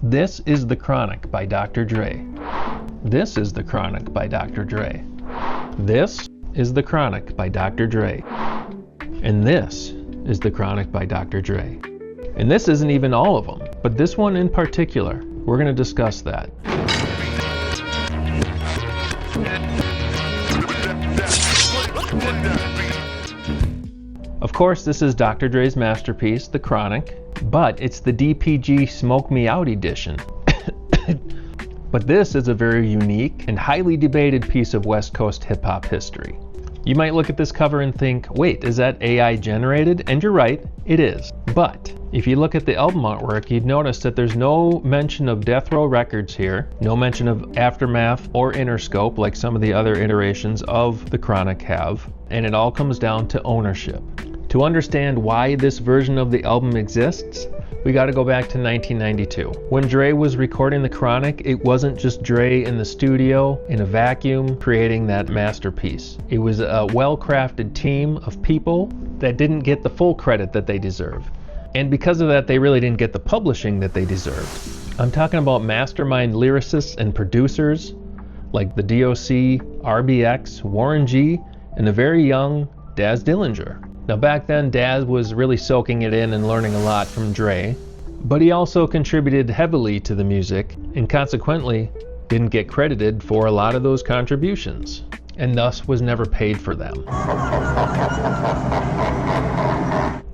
This is The Chronic by Dr. Dre. This is The Chronic by Dr. Dre. This is The Chronic by Dr. Dre. And this is The Chronic by Dr. Dre. And this isn't even all of them, but this one in particular, we're going to discuss that. Of course, this is Dr. Dre's masterpiece, The Chronic, but it's the DPG Smoke Me Out edition. But this is a very unique and highly debated piece of West Coast hip-hop history. You might look at this cover and think, wait, is that AI generated? And you're right, it is. But if you look at the album artwork, you'd notice that there's no mention of Death Row Records here, no mention of Aftermath or Interscope like some of the other iterations of The Chronic have, and it all comes down to ownership. To understand why this version of the album exists, we got to go back to 1992. When Dre was recording The Chronic, it wasn't just Dre in the studio in a vacuum creating that masterpiece. It was a well-crafted team of people that didn't get the full credit that they deserve. And because of that, they really didn't get the publishing that they deserved. I'm talking about mastermind lyricists and producers like the D.O.C, RBX, Warren G, and the very young Daz Dillinger. Now back then, Daz was really soaking it in and learning a lot from Dre, but he also contributed heavily to the music and consequently didn't get credited for a lot of those contributions and thus was never paid for them.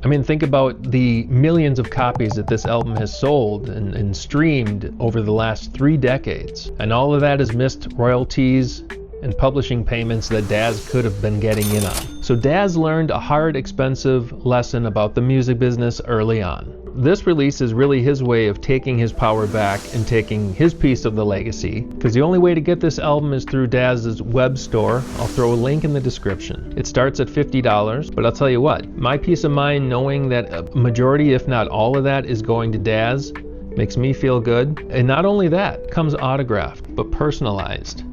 I mean, think about the millions of copies that this album has sold and streamed over the last 3 decades, and all of that has missed royalties and publishing payments that Daz could have been getting in on. So Daz learned a hard, expensive lesson about the music business early on. This release is really his way of taking his power back and taking his piece of the legacy, because the only way to get this album is through Daz's web store. I'll throw a link in the description. It starts at $50, but I'll tell you what, my peace of mind knowing that a majority, if not all of that, is going to Daz makes me feel good. And not only that, comes autographed, but personalized.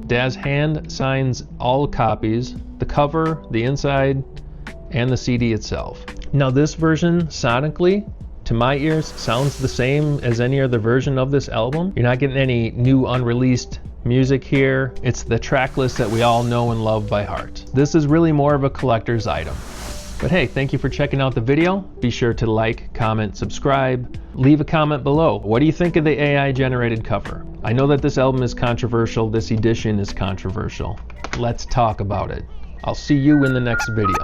Daz hand signs all copies, the cover, the inside, and the CD itself. Now this version, sonically, to my ears, sounds the same as any other version of this album. You're not getting any new unreleased music here. It's the track list that we all know and love by heart. This is really more of a collector's item. But hey, thank you for checking out the video. Be sure to like, comment, subscribe, leave a comment below. What do you think of the AI generated cover? I know that this album is controversial, this edition is controversial. Let's talk about it. I'll see you in the next video.